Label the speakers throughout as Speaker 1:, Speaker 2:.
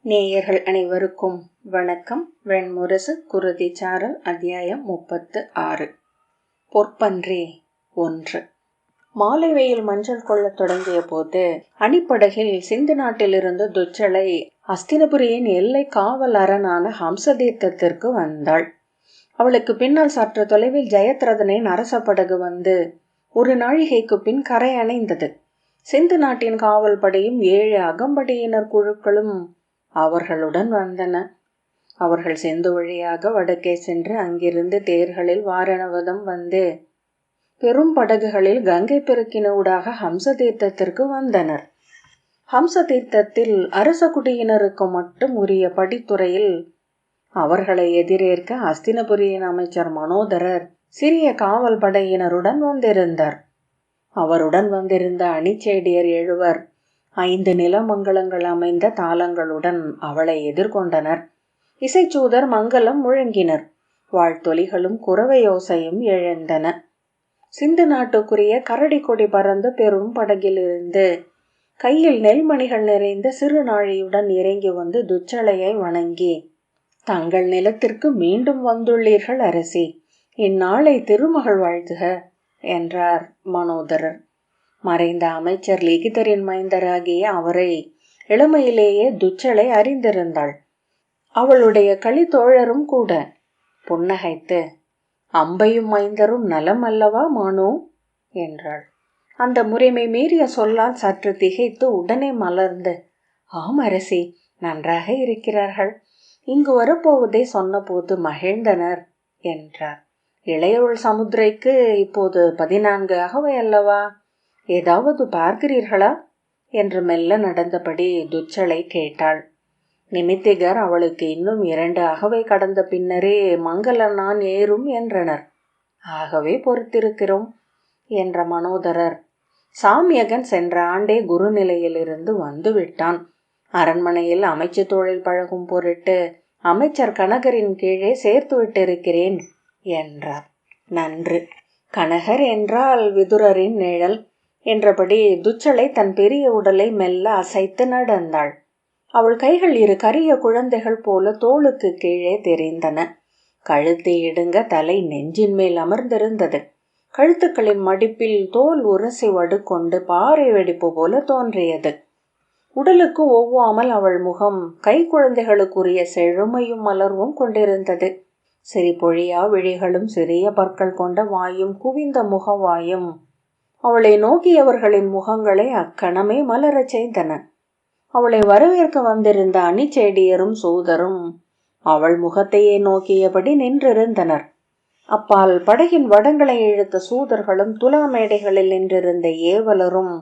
Speaker 1: நேயர்கள் அனைவருக்கும் வணக்கம். வெண்முரசு குருதிச்சாரல் அத்தியாயம் 36. பொற்பன்றி 1. மாலை வெயில் மஞ்சள் கொள்ளத் தொடங்கிய போது அணிப்படகில் சிந்து நாட்டிலிருந்து துச்சளை அஸ்தினபுரியின் எல்லை காவல் அரணான ஹம்சதீர்த்தத்திற்கு வந்தாள். அவளுக்கு பின்னால் சற்று தொலைவில் ஜெயத்ரதனின் அரச படகு வந்து ஒரு நாழிகைக்கு பின் கரை அணைந்தது. சிந்து நாட்டின் காவல் படையும் 7 அகம்படியினர் குழுக்களும் அவர்களுடன் வந்தன. அவர்கள் சிந்து வழியாக வடக்கே சென்று அங்கிருந்து தேர்களில் வாரணவதம் வந்து பெரும் படகுகளில் கங்கை பெருக்கினூடாக ஹம்ச தீர்த்தத்திற்கு வந்தனர். ஹம்ச தீர்த்தத்தில் அரச குடியினருக்கு மட்டும் உரிய படித்துறையில் அவர்களை எதிரேற்க அஸ்தினபுரியின் அமைச்சர் மனோதரர் சிறிய காவல் படையினருடன் வந்திருந்தார். அவருடன் வந்திருந்த அணிச்சேடியர் 7 5 நிலமங்கலங்கள் அமைந்த தாளங்களுடன் அவளை எதிர்கொண்டனர். இசைச்சூதர் மங்கலம் முழங்கினர். வாழ்த்தொலிகளும் குரவையோசையும் எழுந்தன. சிந்து நாட்டுக்குரிய கரடி கொடி பறந்த பெரும் படகிலிருந்து கையில் நெல்மணிகள் நிறைந்த சிறு நாழியுடன் இறங்கி வந்து துச்சளையை வணங்கி, தங்கள் நிலத்திற்கு மீண்டும் வந்துள்ளீர்கள் அரசி, இந்நாளை திருமகள் வாழ்த்துக என்றார் மனோதரர். மறைந்த அமைச்சர் லிகிதரின் மைந்தராகிய அவரை இளமையிலேயே துச்சளை அறிந்திருந்தாள். அவளுடைய களித்தோழரும் கூட. புன்னகைத்து, அம்பையும் மைந்தரும் நலம் அல்லவா மானோ என்றாள். அந்த முறைமை மீறிய சொல்லால் சற்று திகைத்து உடனே மலர்ந்து, ஆம் அரசி, நன்றாக இருக்கிறார்கள். இங்கு வரப்போவதை சொன்னபோது மகிழ்ந்தனர் என்றார். இளையவள் சமுத்திரைக்கு இப்போது 14 அகவை அல்லவா? ஏதாவது பார்க்கிறீர்களா என்று மெல்ல நடந்தபடி துச்சளை கேட்டாள். நிமித்திகர் அவளுக்கு இன்னும் 2 அகவை கடந்த பின்னரே மங்கள நான் ஏறும் என்றனர். ஆகவே பொறுத்திருக்கிறோம் என்ற மனோதரர், சாமியகன் சென்ற ஆண்டே குருநிலையிலிருந்து வந்து விட்டான். அரண்மனையில் அமைச்சு தொழில் பழகும் பொருட்டு அமைச்சர் கனகரின் கீழே சேர்த்து விட்டிருக்கிறேன் என்றார். நன்று. கனகர் என்றால் விதுரரின் நிழல் என்றபடி துச்சளை தன் பெரிய உடலை மெல்ல அசைத்து நடந்தாள். அவள் கைகள் 2 கரிய குழந்தைகள் போல தோளுக்கு கீழே தெரிந்தன. கழுத்தை இடுங்க தலை நெஞ்சின் மேல் அமர்ந்திருந்தது. கழுத்துக்களின் மடிப்பில் தோல் உரசி வடுக்கொண்டு பாறை வெடிப்பு போல தோன்றியது. உடலுக்கு ஒவ்வாமல் அவள் முகம் கை குழந்தைகளுக்குரிய செழுமையும் மலர்வும் கொண்டிருந்தது. சிரிப்பொழியா விழிகளும் சிறிய பற்கள் கொண்ட வாயும் குவிந்த முகவாயும் அவளை நோக்கியவர்களின் முகங்களை அக்கணமே மலரச் செய்தன. அவளை வரவேற்க வந்திருந்த அணிச்சேடியரும் சூதரும் அவள் முகத்தையே நோக்கியபடி நின்றிருந்தனர். அப்பால் படகின் வடங்களை இழுத்த சூதர்களும் துலா மேடைகளில் நின்றிருந்த ஏவலரும்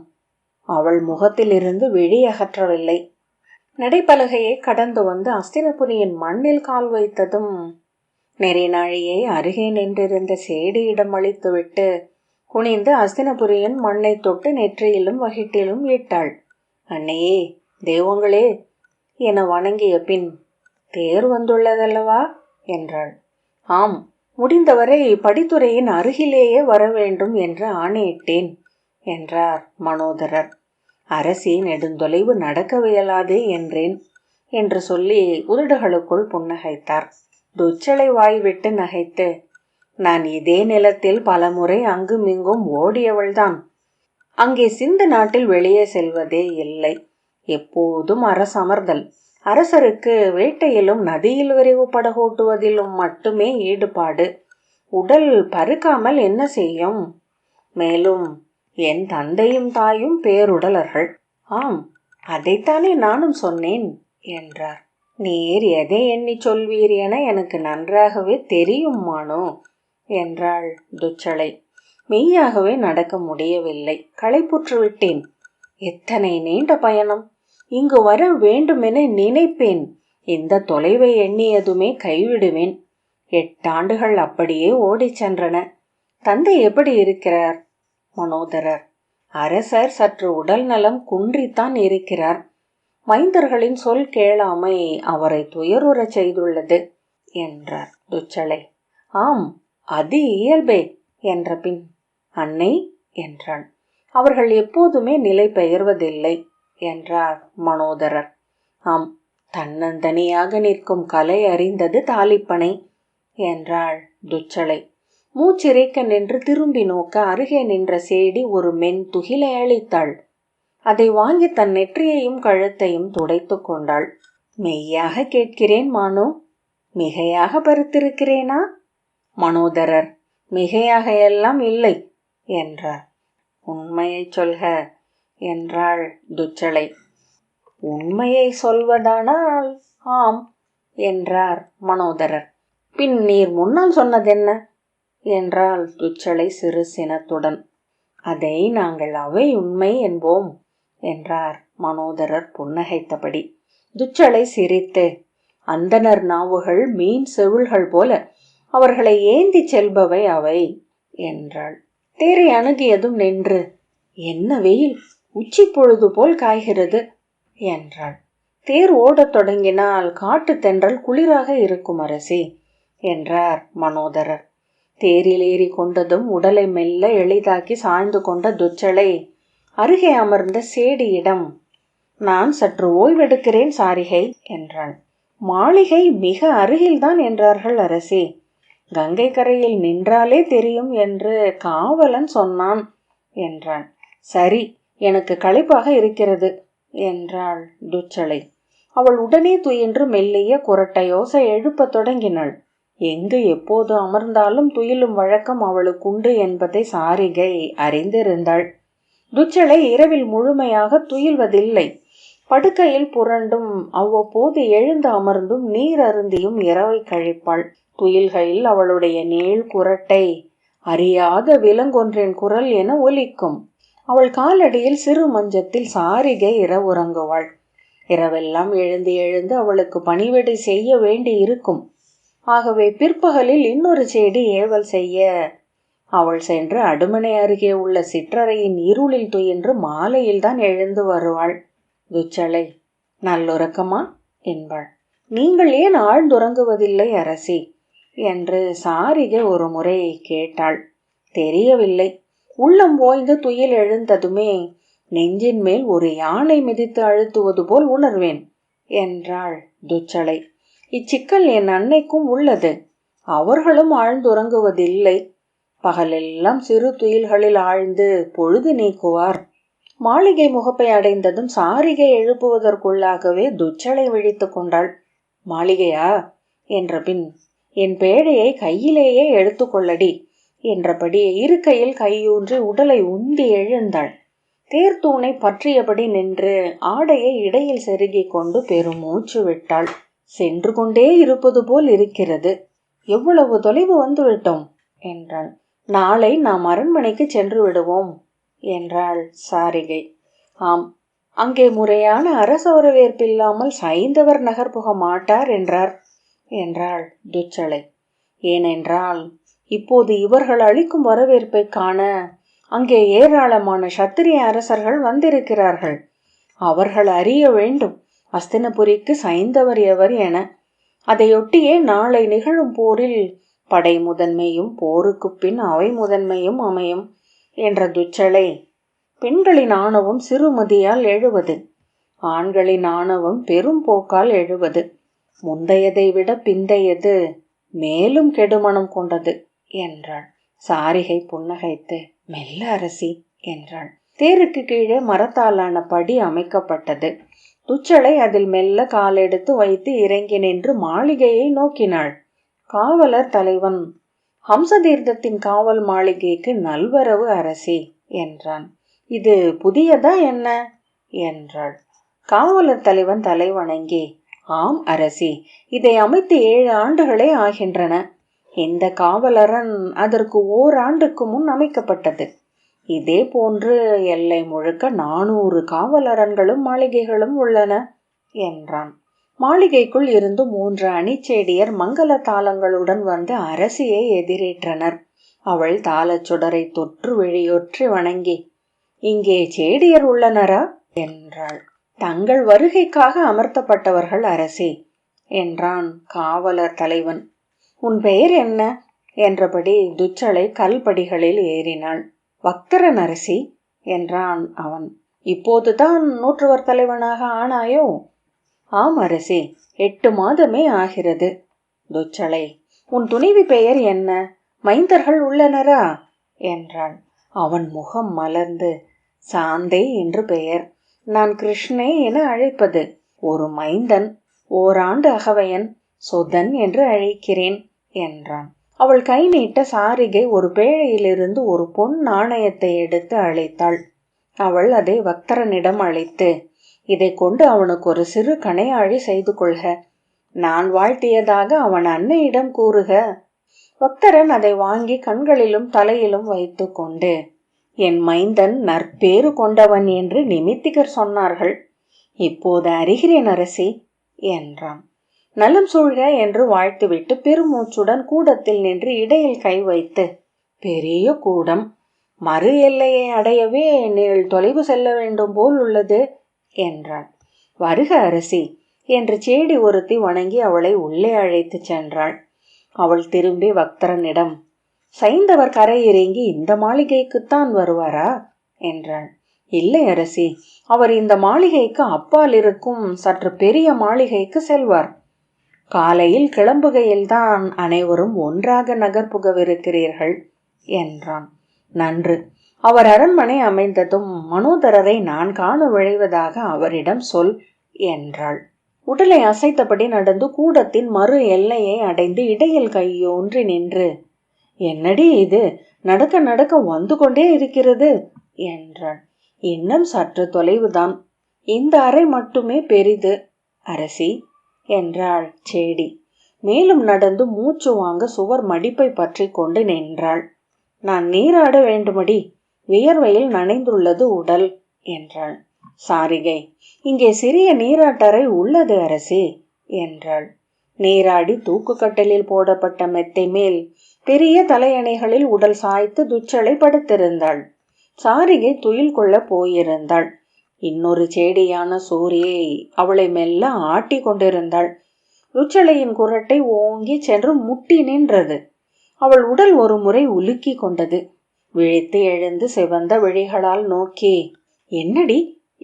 Speaker 1: அவள் முகத்திலிருந்து விழி அகற்றவில்லை. நடைப்பலகையை கடந்து வந்து அஸ்தினபுரியின் மண்ணில் கால் வைத்ததும் நெறிநாழியை அருகே நின்றிருந்த சேடியிடம் அளித்துவிட்டு குனிந்து அஸ்தினபுரியின் மண்ணை தொட்டு நெற்றியிலும் வகிட்டிலும் இட்டாள். அன்னையே, தெய்வங்களே என வணங்கிய பின், தேர் வந்துள்ளதல்லவா என்றாள். ஆம், முடிந்தவரை படித்துறையின் அருகிலேயே வர வேண்டும் என்று ஆணையிட்டேன் என்றார் மனோதரர். அரசி நெடுந்தொலைவு நடக்கவியலாதே என்றேன் என்று சொல்லி உதடுகளுக்குள் புன்னகைத்தார். துச்சளை வாய்விட்டு நகைத்து, நான் இதே நிலத்தில் பலமுறை அங்குமிங்கும் ஓடியவள்தான். அங்கே சிந்து நாட்டில் வெளியே செல்வதே இல்லை. எப்போதும் அரசமர்தல். அரசருக்கு வேட்டையிலும் நதியில் விரைவு படகோட்டுவதிலும் மட்டுமே ஈடுபாடு. உடல் பருக்காமல் என்ன செய்யும்? மேலும் என் தந்தையும் தாயும் பேருடலர்கள். ஆம், அதைத்தானே நானும் சொன்னேன் என்றார். நீர் எதை எண்ணி சொல்வீர் என எனக்கு நன்றாகவே தெரியும் மானோ என்றாள் துச்சளை. மெய்யாகவே நடக்க முடியவில்லை. களைப்புற்று விட்டேன். எத்தனை நீண்ட பயணம்! இங்கு வர வேண்டுமென நினைப்பேன். இந்த தொலைவை எண்ணியதுமே கைவிடுவேன். 8 ஆண்டுகள் அப்படியே ஓடிச் சென்றன. தந்தை எப்படி இருக்கிறார்? மனோதரர், அரசர் சற்று உடல் நலம் குன்றித்தான் இருக்கிறார். மைந்தர்களின் சொல் கேளாமை அவரை துயருறச் செய்துள்ளது என்றார் துச்சளை. ஆம், அது இயல்பே என்ற பின், அன்னை என்றாள். அவர்கள் எப்போதுமே நிலை பெயர்வதில்லை என்றார் மனோதரர். ஆம், தன்னந்தனியாக நிற்கும் கலை அறிந்தது தாலிப்பனை என்றாள் துச்சளை. மூச்சிறைக்க நின்று திரும்பி நோக்க அருகே நின்ற சேடி ஒரு மென் துகிலை அளித்தாள். அதை வாங்கி தன் நெற்றியையும் கழுத்தையும் துடைத்து கொண்டாள். மெய்யாக கேட்கிறேன் மானு, மிகையாக பருத்திருக்கிறேனா? மனோதரர் மிகையாக எல்லாம் இல்லை என்றார். உண்மையை சொல்க என்றாள் துச்சளை. உண்மையை சொல்வதானால் ஆம் என்றார் மனோதரர். பின் நீர் முன்னால் சொன்னதென்ன என்றாள் துச்சளை சிறு சினத்துடன். அதை நாங்கள் அவை உண்மை என்போம் என்றார் மனோதரர் புன்னகைத்தபடி. துச்சளை சிரித்து, அந்தனர் நாவுகள் மீன் செவில்கள் போல அவர்களை ஏந்தி செல்பவை அவை என்றாள். தேரை அணுகியதும் நின்று, என்ன வெயில், உச்சி பொழுது போல் காய்கிறது என்றாள். தேர் ஓடத் தொடங்கினால் காட்டு தென்றல் குளிராக இருக்கும் அரசி என்றார் மனோதரர். தேரில் ஏறி கொண்டதும் உடலை மெல்ல எளிதாக்கி சாய்ந்து கொண்ட துச்சளை அருகே அமர்ந்த சேடியிடம், நான் சற்று ஓய்வெடுக்கிறேன் சாரிகை என்றாள். மாளிகை மிக அருகில்தான் என்றார்கள் அரசி. கங்கை கரையில் நின்றாலே தெரியும் என்று காவலன் சொன்னான் என்றான். சரி, எனக்கு களைப்பாக இருக்கிறது என்றாள் துச்சளை. அவள் உடனே துயின்று மெல்லிய குரட்டையோசை எழுப்பத் தொடங்கினாள். எங்கு எப்போது அமர்ந்தாலும் துயிலும் வழக்கம் அவளுக்குண்டு என்பதை சாரிகை அறிந்திருந்தாள். துச்சளை இரவில் முழுமையாக துயில்வதில்லை. படுக்கையில் புரண்டும் அவ்வப்போது எழுந்து அமர்ந்தும் நீர் அருந்தியும் இரவை கழிப்பாள். துயில்கையில் அவளுடைய நீள் குரட்டை அறியாத விலங்கொன்றின் குரல் என ஒலிக்கும். அவள் காலடியில் சிறு மஞ்சத்தில் சாரிகை இரவுறங்குவாள். இரவெல்லாம் எழுந்து எழுந்து அவளுக்கு பணிவிடை செய்ய வேண்டி இருக்கும். ஆகவே பிற்பகலில் இன்னொரு சேடி ஏவல் செய்ய அவள் சென்று அடுமனை அருகே உள்ள சிற்றறையின் இருளில் துயின்று மாலையில்தான் எழுந்து வருவாள். துச்சளை நல்லுறக்கமா என்பாள். நீங்கள் ஏன் ஆழ்ந்துறங்குவதில்லை அரசி என்று சாரிகை ஒரு முறை கேட்டாள். தெரியவில்லை, உள்ளம் ஓய்ந்து துயில் எழுந்ததுமே நெஞ்சின் மேல் ஒரு யானை மிதித்து அழுத்துவது போல் உணர்வேன் என்றாள் துச்சளை. இச்சிக்கல் என் அன்னைக்கும் உள்ளது. அவர்களும் ஆழ்ந்துறங்குவதில்லை. பகலெல்லாம் சிறு துயில்களில் ஆழ்ந்து பொழுது நீக்குவார். மாளிகை முகப்பை அடைந்ததும் சாரிகை எழுப்புவதற்குள்ளாகவே துச்சளை விழித்து கொண்டாள். மாளிகையா என்ற பின், என் பேழையை கையிலேயே எடுத்துக்கொள்ளடி என்றபடி இருக்கையில் கையூன்றி உடலை உந்தி எழுந்தாள். தேர்தூணை பற்றியபடி நின்று ஆடையை இடையில் செருகிக் கொண்டு பெருமூச்சு விட்டாள். சென்று கொண்டே இருப்பது போல் இருக்கிறது. எவ்வளவு தொலைவு வந்துவிட்டோம் என்றாள். நாளை நாம் அரண்மனைக்கு சென்று விடுவோம் என்றாள் சாரிகை. ஆம், அங்கே முறையான அரச வரவேற்பில்லாமல் சைந்தவர் நகர் புக மாட்டார் என்றாள் துச்சளை. ஏனென்றால் இப்போது இவர்கள் அளிக்கும் வரவேற்பை காண அங்கே ஏராளமான சத்திரிய அரசர்கள் வந்திருக்கிறார்கள். அவர்கள் அறிய வேண்டும் அஸ்தினபுரிக்கு சைந்தவர் எவர் என. அதையொட்டியே நாளை நிகழும் போரில் படை முதன்மையும் போருக்கு பின் அவை முதன்மையும் அமையும் என்ற துச்சளை, பெண்களின் ஆணவம் சிறுமதியால் எழுவது, ஆண்களின் ஆணவம் பெரும் போக்கால் எழுவது. முந்தையதை விட பிந்தையது மேலும் கெடுமணம் கொண்டது என்றாள். சாரிகை புன்னகைத்து, மெல்ல அரசி என்றாள். தேருக்கு கீழே மரத்தாலான படி அமைக்கப்பட்டது. துச்சளை அதில் மெல்ல காலெடுத்து வைத்து இறங்கி நின்று மாளிகையை நோக்கினாள். காவலர் தலைவன், ஹம்சதீர்த்தத்தின் காவல் மாளிகைக்கு நல்வரவு அரசி என்றான். இது புதியதா என்ன என்றாள். காவலர் தலைவன் தலை வணங்கி, ஆம் அரசி, இதை அமைத்து 7 ஆண்டுகளே ஆகின்றன. இந்த காவலரன் அதற்கு ஓராண்டுக்கு முன் அமைக்கப்பட்டது. இதே போன்று எல்லை முழுக்க 400 காவலரன்களும் மாளிகைகளும் உள்ளன என்றான். மாளிகைக்குள் இருந்து 3 அணிச்சேடியர் மங்கள தாளங்களுடன் வந்து அரசியை எதிரேற்றனர். அவள் தாளச் சுடரை தொற்று விழியொற்றி வணங்கி, இங்கே சேடியர் உள்ளனரா என்றாள். தங்கள் வருகைக்காக அமர்த்தப்பட்டவர்கள் அரசி என்றான் காவலர் தலைவன். உன் பெயர் என்ன என்றபடி துச்சளை கல்படிகளில் ஏறினாள். பக்தரன் அரசி என்றான் அவன். இப்போதுதான் நூற்றுவர் தலைவனாக ஆனாயோ? ஆம் அரசி, 8 மாதமே ஆகிறது. துச்சளை, உன் துணைவி பெயர் என்ன? மைந்தர்கள் உள்ளனரா என்றாள். அவன் முகம் மலர்ந்து, சாந்தை என்று பெயர். நான் கிருஷ்ணே என அழைப்பது. ஒரு மைந்தன், ஓராண்டு அகவையன், சொதன் என்று அழைக்கிறேன் என்றான். அவள் கை நீட்ட சாரிகை ஒரு பேழையிலிருந்து ஒரு பொன் நாணயத்தை எடுத்து அழைத்தாள். அவள் அதை வக்தரனிடம் அளித்து, இதை கொண்டு அவனுக்கு ஒரு சிறு கணையாழி செய்து கொள்க. நான் வாழ்த்தியதாக அவன் அன்னையிடம் கூறுக. வக்தரன் அதை வாங்கி கண்களிலும் தலையிலும் வைத்து கொண்டு, என் மைந்தன் நற்பேறு கொண்டவன் என்று நிமித்திகர் சொன்னார்கள். இப்போது அறிகிறேன் அரசி என்றான். நலம் சூழ்க என்று வாழ்த்துவிட்டு பெருமூச்சுடன் கூடத்தில் நின்று இடையில் கை வைத்து, பெரிய கூடம், மறு எல்லையை அடையவே நீள் தொலைவு செல்ல வேண்டும் போல் உள்ளது என்றான். வருக அரசி என்று சேடி ஒருத்தி வணங்கி அவளை உள்ளே அழைத்து சென்றாள். அவள் திரும்பி வக்தரனிடம், சைந்தவர் கரை இறங்கி இந்த மாளிகைக்குத்தான் வருவாரா என்றாள். இல்லை அரசி, அவர் இந்த மாளிகைக்கு அப்பால் இருக்கும் சற்று பெரிய மாளிகைக்கு செல்வார். காலையில் கிளம்புகையில்தான் அனைவரும் ஒன்றாக நகர்புகவிருக்கிறீர்கள் என்றான். நன்று. அவர் அரண்மனை அமைந்ததும் மனோதரரை நான் காண விழைவதாக அவரிடம் சொல் என்றாள். உடலை அசைத்தபடி நடந்து கூடத்தின் மறு எல்லையை அடைந்து இடையில் கையோன்றி நின்று, என்னடி இது, நடக்க நடக்க வந்து கொண்டே இருக்கிறது என்றாள். இன்னும் சற்று தொலைவுதான், இந்த அறை மட்டுமே பெரிது அரசி என்றாள் சேடி. மேலும் நடந்து மூச்சு வாங்க சுவர் மடிப்பை பற்றி கொண்டு நின்றாள். நான் நீராட வேண்டுமடி, வியர்வையில் நனைந்துள்ளது உடல் என்றாள். சாரிகை, இங்கே சிறிய நீராட்டறை உள்ளது அரசி என்றாள். நீராடி தூக்குக்கட்டலில் போடப்பட்ட மெத்தை மேல் பெரிய தலையணைகளில் உடல் சாய்த்து துச்சளை படுத்திருந்தாள். சாரிகை துயில் கொள்ள போயிருந்தாள். இன்னொரு சேடியான சூரியை அவளை மெல்ல ஆட்டி கொண்டிருந்தாள். துச்சளையின் குரட்டை ஓங்கி சென்று முட்டி நின்றது. அவள் உடல் ஒரு முறை உலுக்கி கொண்டது. விழித்து எழுந்து சிவந்த விழிகளால் நோக்கி, என்னடி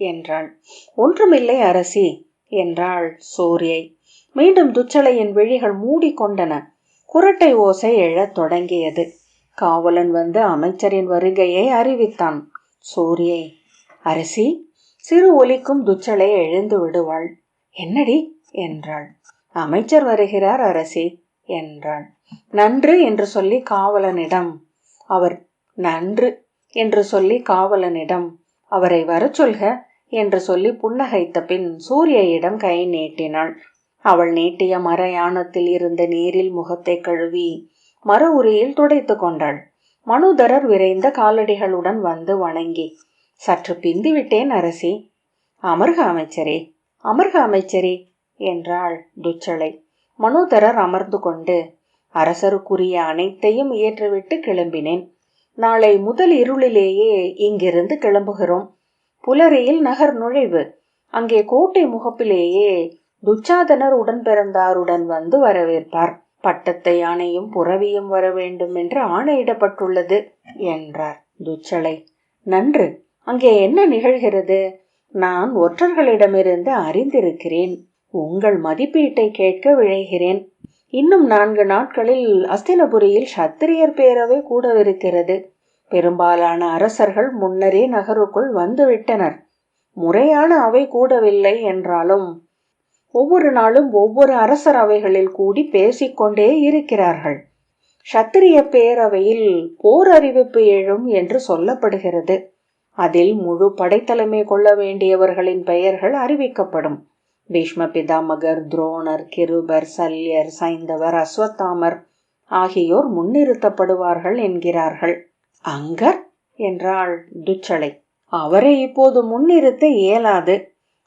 Speaker 1: என்றாள். ஒன்றுமில்லை அரசி என்றாள் சூரியை. மீண்டும் துச்சளையின் விழிகள் மூடிக்கொண்டன. குரட்டை ஓசை எழத் தொடங்கியது. காவலன் வந்து அமைச்சரின் வருகையை அறிவித்தான். சூரியை, அரசி, சிறு ஒலிக்கும் துச்சளை எழுந்து விடுவாள். என்னடி என்றாள். அமைச்சர் வருகிறார் அரசி என்றாள். நன்று என்று சொல்லி காவலனிடம் அவரை வர சொல்க என்று சொல்லி புன்னகைத்த பின் சூரியையிடம் கை நீட்டினாள். அவள் நீட்டிய மர யானத்தில் இருந்த நீரில் முகத்தை கழுவி மர உரியில் துடைத்து கொண்டாள். மனோதரர் விரைந்த காலடிகளுடன் வந்து வணங்கி, சற்று பிந்திவிட்டேன் அரசி. அமர்க அமைச்சரே, அமர்க அமைச்சரே என்றாள் துச்சளை. மனோதரர் அமர்ந்து கொண்டு, அரசருக்குரிய அனைத்தையும் ஏற்றுவிட்டு கிளம்பினேன். நாளை முதல் இருளிலேயே இங்கிருந்து கிளம்புகிறோம். புலரியில் நகர் நுழைவு. அங்கே கோட்டை முகப்பிலேயே துச்சாதனர் உடன் பிறந்தாருடன் வந்து வரவேற்பார். பட்டத்தை யானையும் புறவியும் வர வேண்டும் என்று ஆணையிடப்பட்டுள்ளது என்றார். துச்சளை, நன்று. அங்கே என்ன நிகழ்கிறது? நான் ஒற்றர்களிடமிருந்து அறிந்திருக்கிறேன். உங்கள் மதிப்பீட்டை கேட்க விழைகிறேன். இன்னும் 4 நாட்களில் அஸ்தினபுரியில் சத்திரியர் பேரவை கூடவிருக்கிறது. பெரும்பாலான அரசர்கள் முன்னரே நகருக்குள் வந்துவிட்டனர். முறையான அவை கூடவில்லை என்றாலும் ஒவ்வொரு நாளும் ஒவ்வொரு அரசர் அவைகளில் கூடி பேசிக்கொண்டே இருக்கிறார்கள். சத்திரிய பேரவையில் போர் அறிவிப்பு எழும் என்று சொல்லப்படுகிறது. அதில் முழு படைத்தலைமை கொள்ள வேண்டியவர்களின் பெயர்கள் அறிவிக்கப்படும். பீஷ்ம பிதாமகர், துரோணர், கிருபர், சல்யர், சைந்தவர், அஸ்வத்தாமர் ஆகியோர் முன்னிறுத்தப்படுவார்கள் என்கிறார்கள். அங்கர் என்றாள் துச்சளை. அவரை இப்போது முன்னிறுத்த இயலாது.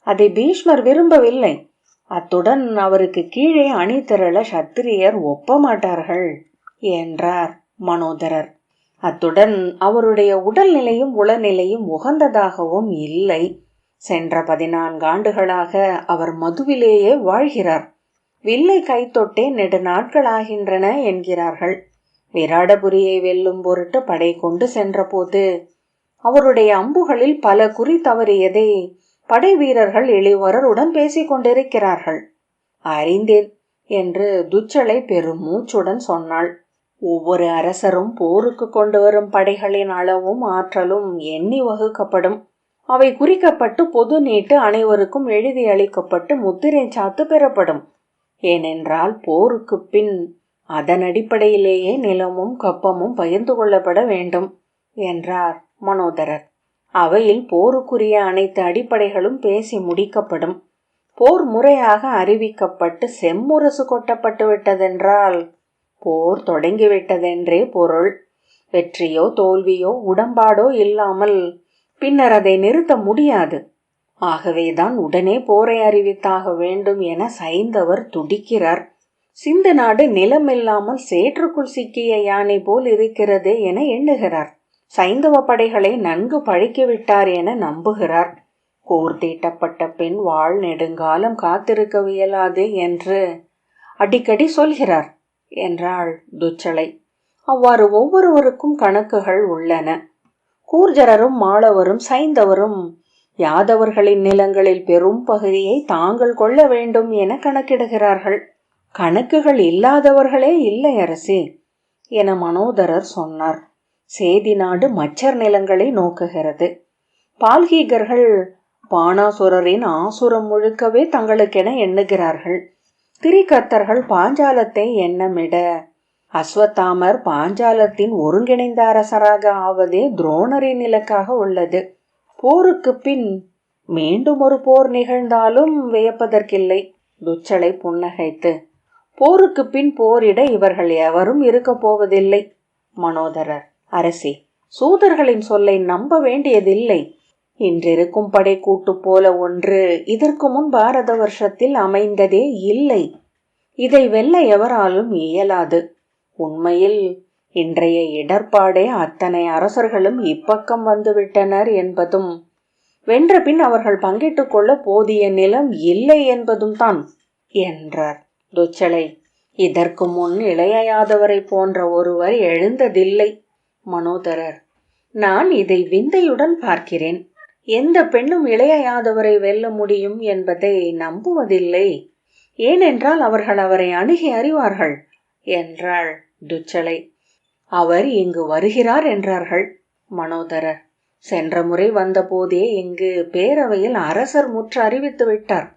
Speaker 1: அதை பீஷ்மர் விரும்பவில்லை. அத்துடன் அவருக்கு கீழே அணி திரள சத்திரியர் ஒப்ப மாட்டார்கள் என்றார் மனோதரர். அத்துடன் அவருடைய உடல்நிலையும் உளநிலையும் உகந்ததாகவும் இல்லை. சென்ற 14 ஆண்டுகளாக அவர் மதுவிலேயே வாழ்கிறார். வில்லை கைத்தொட்டே நெடு நாட்களாகின்றன என்கிறார்கள். விராடபுரியை வெல்லும் பொருட்டு படை கொண்டு சென்ற போது அவருடைய அம்புகளில் பல குறி தவறியதை படை வீரர்கள் இளிவரருடன் பேசிக் கொண்டிருக்கிறார்கள். அறிந்தேன் என்று துச்சளை பெருமூச்சுடன் சொன்னாள். ஒவ்வொரு அரசரும் போருக்கு கொண்டு வரும் படைகளின் அளவும் ஆற்றலும் எண்ணி வகுக்கப்படும். அவை குறிக்கப்பட்டு பொது நீட்டு அனைவருக்கும் எழுதி அளிக்கப்பட்டு முத்திரை சாத்து பெறப்படும். ஏனென்றால் போருக்கு பின் அதன் அடிப்படையிலேயே நிலமும் கப்பமும் பகிர்ந்து கொள்ளப்பட வேண்டும் என்றார் மனோதரர். அவையில் போருக்குரிய அனைத்து அடிப்படைகளும் பேசி முடிக்கப்படும். போர் முறையாக அறிவிக்கப்பட்டு செம்முரசு கொட்டப்பட்டு விட்டதென்றால் போர் தொடங்கிவிட்டதென்றே பொருள். வெற்றியோ தோல்வியோ உடன்பாடோ இல்லாமல் பின்னர் அதை நிறுத்த முடியாது. ஆகவேதான் உடனே போரை அறிவித்தாக வேண்டும் என சைந்தவர் துடிக்கிறார். சிந்து நாடு நிலமில்லாமல் சேற்றுக்குள் சிக்கிய யானை போல் இருக்கிறது என எண்ணுகிறார். சைந்தவ படைகளை நன்கு பழக்கிவிட்டார் என நம்புகிறார். போர் தீட்டப்பட்ட பின் வாழ் நெடுங்காலம் காத்திருக்க இயலாது என்று அடிக்கடி சொல்கிறார் என்றாள் துச்சளை. அவ்வாறு ஒவ்வொருவருக்கும் கணக்குகள் உள்ளன. கூர்ஜரரும் மாளவரும் சைந்தவரும் யாதவர்களின் நிலங்களில் பெரும் பகுதியை தாங்கள் கொள்ள வேண்டும் என கணக்கிடுகிறார்கள். கணக்குகள் இல்லாதவர்களே இல்லை அரசே என மனோதரர் சொன்னார். சேதி நாடு மச்சர் நிலங்களை நோக்குகிறது. பால்கீகர்கள் பானாசுரரின் ஆசுரம் முழுக்கவே தங்களுக்கென எண்ணுகிறார்கள். திரிகர்த்தர்கள் பாஞ்சாலத்தை எண்ணமிட அஸ்வத்தாமர் பாஞ்சாலத்தின் ஒருங்கிணைந்த அரசராக ஆவதே துரோணரின் இலக்காக உள்ளது. போருக்கு பின் மீண்டும் ஒரு போர் நிகழ்ந்தாலும் வியப்பதற்கில்லை. துச்சளை புன்னகைத்து, போருக்கு பின் போரிட இவர்கள் எவரும் இருக்க போவதில்லை. மனோதரர், அரசி, சூதர்களின் சொல்லை நம்ப வேண்டியதில்லை. இன்றிருக்கும் படை கூட்டு போல ஒன்று இதற்கு முன் பாரத வருஷத்தில் அமைந்ததே இல்லை. இதை வெல்ல எவராலும் இயலாது. உண்மையில் இன்றைய இடர்பாடே அத்தனை அரசர்களும் இப்பக்கம் வந்துவிட்டனர் என்பதும் வென்ற பின் அவர்கள் பங்கிட்டுக் கொள்ள போதிய நிலம் இல்லை என்பதும் தான் என்றார். துச்சளை, இதற்கு முன் இளைய யாதவரை போன்ற ஒருவர் எழுந்ததில்லை. மனோதரர், நான் இதை விந்தையுடன் பார்க்கிறேன். எந்த பெண்ணும் இளைய யாதவரை வெல்ல முடியும் என்பதை நம்புவதில்லை. ஏனென்றால் அவர்கள் அவரை அணுகி அறிவார்கள் என்றாள் துச்சளை. அவர் இங்கு வருகிறார் என்றார்கள். மனோதரர், சென்ற முறை வந்த போதே இங்கு பேரவையில் அரசர் முற்று அறிவித்து விட்டார்.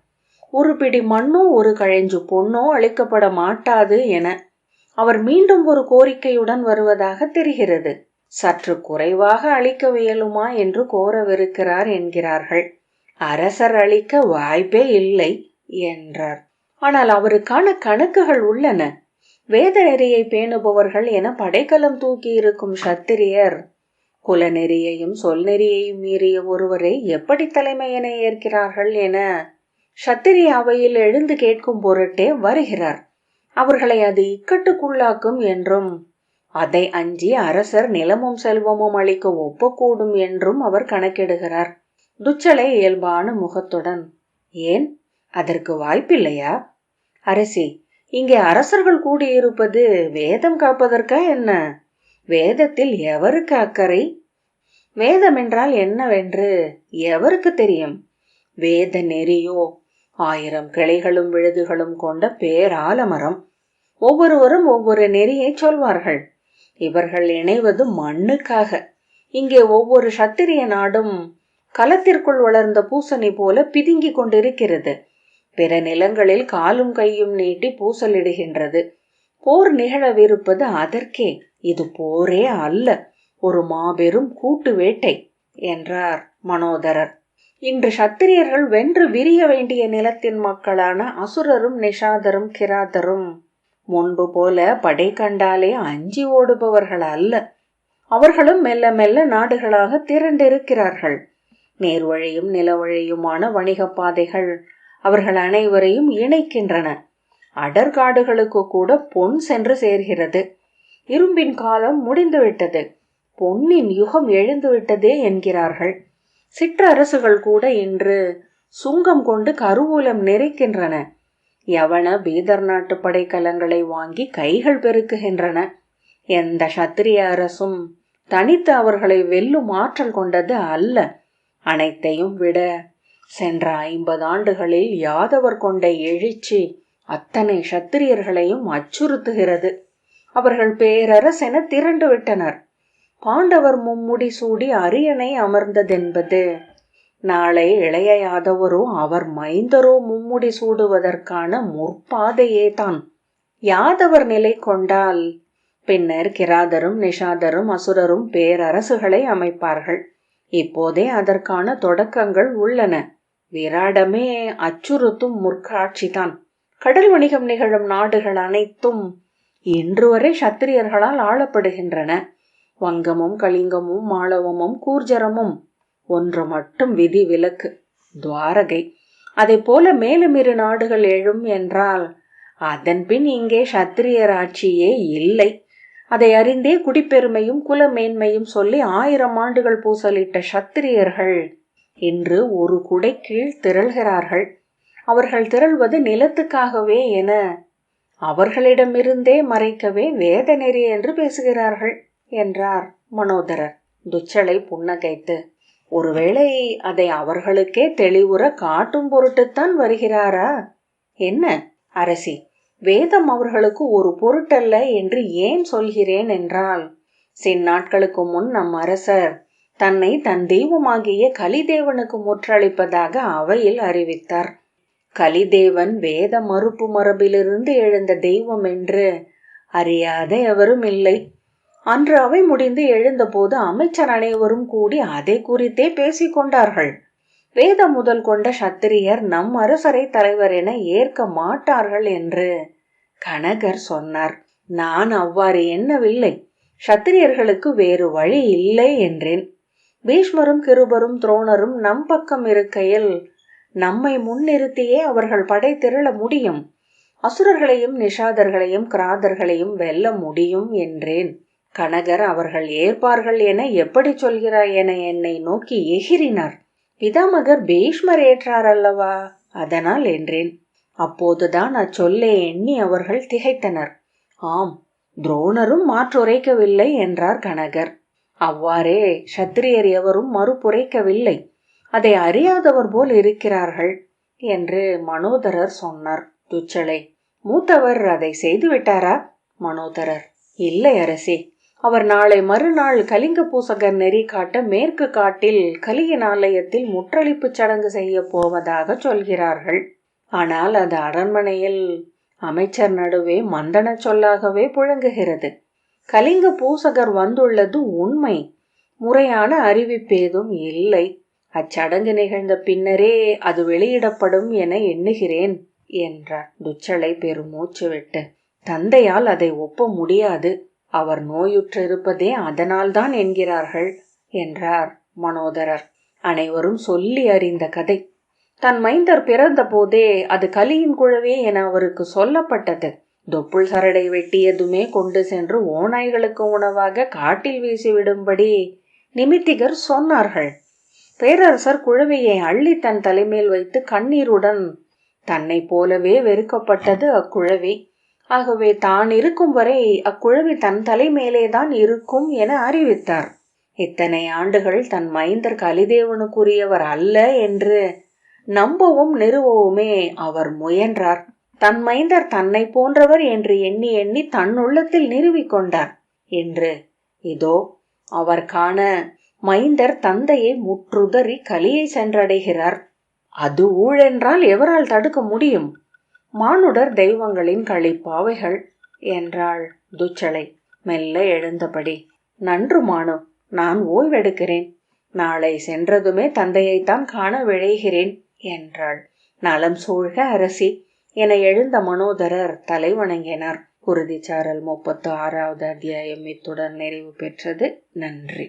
Speaker 1: ஒரு பிடி மண்ணோ ஒரு கழைஞ்சு பொன்னோ அளிக்கப்பட மாட்டாது என. அவர் மீண்டும் ஒரு கோரிக்கையுடன் வருவதாக தெரிகிறது. சற்று குறைவாக அளிக்க இயலுமா என்று கோரவிருக்கிறார் என்கிறார்கள். அரசர் அளிக்க வாய்ப்பே இல்லை என்றார். ஆனால் அவருக்கான கணக்குகள் உள்ளன. வேத நெறியை பேணுபவர்கள் என படைக்கலம் தூக்கி இருக்கும் சத்திரியர் குலநெறியையும் சொல் நெறியையும் மீறிய ஒருவரை எப்படி தலைமையென ஏற்கிறார்கள் என சத்திரிய அவையில் எழுந்து கேட்கும் பொருட்டே வருகிறார். அவர்களை அது இக்கட்டுக்குள்ளாக்கும் என்றும் அதை அஞ்சி அரசர் நிலமும் செல்வமும் அளிக்க ஒப்பக்கூடும் என்றும் அவர் கணக்கிடுகிறார். துச்சளை இயல்பான முகத்துடன், ஏன், அதற்கு வாய்ப்பில்லையா? அரசி, இங்கே அரசர்கள் கூடியிருப்பது வேதம் காப்பதற்கா என்ன? வேதத்தில் எவருக்கு அக்கறை? வேதம் என்றால் என்னவென்று எவருக்கு தெரியும்? வேத நெறியோ 1000 கிளைகளும் விழுதுகளும் கொண்ட பேராலமரம். ஒவ்வொருவரும் ஒவ்வொரு நெறியை சொல்வார்கள். இவர்கள் இணைவது மண்ணுக்காக. இங்கே ஒவ்வொரு சத்திரிய நாடும் களத்திற்குள் வளர்ந்த பூசணி போல பிதுங்கி கொண்டிருக்கிறது. பிற நிலங்களில் காலும் கையும் நீட்டி பூசலிடுகின்றது. போர் நிகழவிருப்பது அதற்கே. இது போரே அல்ல, ஒரு மாபெரும் கூட்டு வேட்டை என்றார் மனோதரர். இன்று சத்திரியர்கள் வென்று விரிய வேண்டிய நிலத்தின் மக்களான அசுரரும் நிஷாதரும் கிராதரும் முன்பு போல படை கண்டாலே அஞ்சி ஓடுபவர்கள் அல்ல. அவர்களும் மெல்ல மெல்ல நாடுகளாக திரண்டிருக்கிறார்கள். நேர்வழியும் நிலவழியுமான வணிக பாதைகள் அவர்கள் அனைவரையும் இணைக்கின்றன. அடர்காடுகளுக்கு கூட பொன் சென்று சேர்கிறது. இரும்பின் காலம் முடிந்துவிட்டது, பொன்னின் யுகம் எழுந்துவிட்டதே என்கிறார்கள். சிற்றரசுகள் கூட இன்று சுங்கம் கொண்டு கருவூலம் நெருக்கின்றன. யவன பீதர் நாட்டு படைக்கலங்களை வாங்கி கைகள் பெருக்குகின்றன. எந்த சத்திரிய அரசும் தனித்து அவர்களை வெல்லும் ஆற்றல் கொண்டது அல்ல. அனைத்தையும் விட சென்ற 50 ஆண்டுகளில் யாதவர் கொண்ட எழுச்சி அத்தனை சத்திரியர்களையும் அச்சுறுத்துகிறது. அவர்கள் பேரரசென திரண்டு விட்டனர். பாண்டவர் மும்முடி சூடி அரியணை அமர்ந்ததென்பது நாளை இளைய யாதவரோ அவர் மைந்தரோ மும்முடி சூடுவதற்கான முற்பாதையே தான். யாதவர் நிலை கொண்டால் பின்னர் கிராதரும் நிஷாதரும் அசுரரும் பேரரசுகளை அமைப்பார்கள். இப்போதே அதற்கான தொடக்கங்கள் உள்ளன. விராடமே அச்சுறுத்தும் முற்காட்சிதான். கடல் வணிகம் நிகழும் நாடுகள் அனைத்தும் இன்று வரை சத்திரியர்களால் ஆளப்படுகின்றன. வங்கமும் கலிங்கமும் மாளவமும் கூர்ஜரமும். ஒன்று மட்டும் விதி விலக்கு, துவாரகை. அதை போல மேலும் 2 நாடுகள் எழும் என்றால் அதன் பின் இங்கே சத்திரியர் ஆட்சியே இல்லை. அதை அறிந்தே குடிப்பெருமையும் குலமேன்மையும் சொல்லி 1000 ஆண்டுகள் பூசலிட்ட சத்திரியர்கள் இன்று ஒரு குடை கீழ் திரள்கிறார்கள். அவர்கள் திரள்வது நிலத்துக்காகவே என அவர்களிடமிருந்தே மறைக்கவே வேத நெறி என்று பேசுகிறார்கள் என்றார் மனோதரர். துச்சளை புன்னகைத்து, ஒருவேளை அதை அவர்களுக்கே தெளிவுற காட்டும் பொருட்டுத்தான் வருகிறாரா என்ன? அரசி, வேதம் அவர்களுக்கு ஒரு பொருட்டல்ல என்று ஏன் சொல்கிறேன் என்றால், சின்னாட்களுக்கு முன் நம் அரசர் தன்னை தன் தெய்வமாகிய கலிதேவனுக்கு முற்றளிப்பதாக அவையில் அறிவித்தார். கலிதேவன் வேத மறுப்பு மரபிலிருந்து எழுந்த தெய்வம் என்று அறியாத எவரும் இல்லை. அன்று அவை முடிந்து எழுந்தபோது அமைச்சர் அனைவரும் கூடி அதை குறித்தே பேசிக்கொண்டார்கள். வேதம் முதல் கொண்ட சத்திரியர் நம் அரசரை தலைவர் என ஏற்க மாட்டார்கள் என்று கனகர் சொன்னார். நான் அவ்வாறு எண்ணவில்லை. சத்திரியர்களுக்கு வேறு வழி இல்லை என்றேன். பீஷ்மரும் கிருபரும் துரோணரும் நம் பக்கம் இருக்கையில் நம்மை முன்னிறுத்தியே அவர்கள் படை திரள முடியும். அசுரர்களையும் நிஷாதர்களையும் கிராதர்களையும் வெல்ல முடியும் என்றேன். கனகர் அவர்கள் ஏற்பார்கள் என எப்படி சொல்கிறாய் என என்னை நோக்கி எகிரினார். பிதாமகர் பீஷ்மர் ஏற்றார் அல்லவா, அதனால் என்றேன். அப்போதுதான் அச்சொல்லை எண்ணி அவர்கள் திகைத்தனர். ஆம், துரோணரும் மாற்றுரைக்கவில்லை என்றார் கனகர். அவ்வாறே சத்திரியர் எவரும் மறுப்புரைக்கவில்லை. அதை அறியாதவர் போல் இருக்கிறார்கள் என்று மனோதரர் சொன்னார். துச்சளை, மூத்தவர் அதை செய்துவிட்டாரா? மனோதரர், இல்லை அரசி. அவர் நாளை மறுநாள் கலிங்க பூசகர் நெறி காட்ட மேற்கு காட்டில் கலியின் ஆலயத்தில் முற்றளிப்பு சடங்கு செய்ய போவதாக சொல்கிறார்கள். ஆனால் அது அரண்மனையில் அமைச்சர் நடுவே மந்தன சொல்லாகவே புழங்குகிறது. கலிங்க பூசகர் வந்துள்ளது உண்மை. முறையான அறிவிப்பேதும் இல்லை. அச்சடங்கு நிகழ்ந்த பின்னரே அது வெளியிடப்படும் என எண்ணுகிறேன் என்றார். துச்சளை பெருமூச்சு விட்டு, தந்தையால் அதை ஒப்ப முடியாது. அவர் நோயுற்றிருப்பதே அதனால்தான் என்கிறார்கள் என்றார் மனோதரர். அனைவரும் சொல்லி அறிந்த கதை. தன் மைந்தர் பிறந்த போதே அது கலியின் குழவே என அவருக்கு சொல்லப்பட்டது. தொப்புள் சரடை வெட்டியதுமே கொண்டு சென்று ஓநாய்களுக்கு உணவாக காட்டில் வீசிவிடும்படி நிமித்திகர் சொன்னார்கள். பேரரசர் குழவியை அள்ளி தன் தலைமேல் வைத்து கண்ணீருடன், தன்னை போலவே வெறுக்கப்பட்டது அக்குழவி. ஆகவே தான் இருக்கும் வரை அக்குழவி தன் தலைமேலேதான் இருக்கும் என அறிவித்தார். இத்தனை ஆண்டுகள் தன் மைந்தர் கலிதேவனுக்குரியவர் அல்ல என்று நம்பவும் நிறுவவுமே அவர் முயன்றார். தன் மைந்தர் தன்னை போன்றவர் என்று எண்ணி எண்ணி தன் உள்ளத்தில் நிறுவிக்கொண்டார் என்று இதோ அவர் காண மைந்தர் தந்தையை முற்றுதறி கலியை சென்றடைகிறார். அது ஊழென்றால் எவரால் தடுக்க முடியும்? மானுடர் தெய்வங்களின் களிப்பாவைகள் என்றாள் துச்சளை மெல்ல எழுந்தபடி. நன்று மானு, நான் ஓய்வெடுக்கிறேன். நாளை சென்றதுமே தந்தையைத்தான் காண விழைகிறேன் என்றாள். நலம் சூழ்க அரசி என எழுந்த மனோதரர் தலை வணங்கினார். குருதிச்சாரல் 36வது அத்தியாயம் இத்துடன் நிறைவு பெற்றது. நன்றி.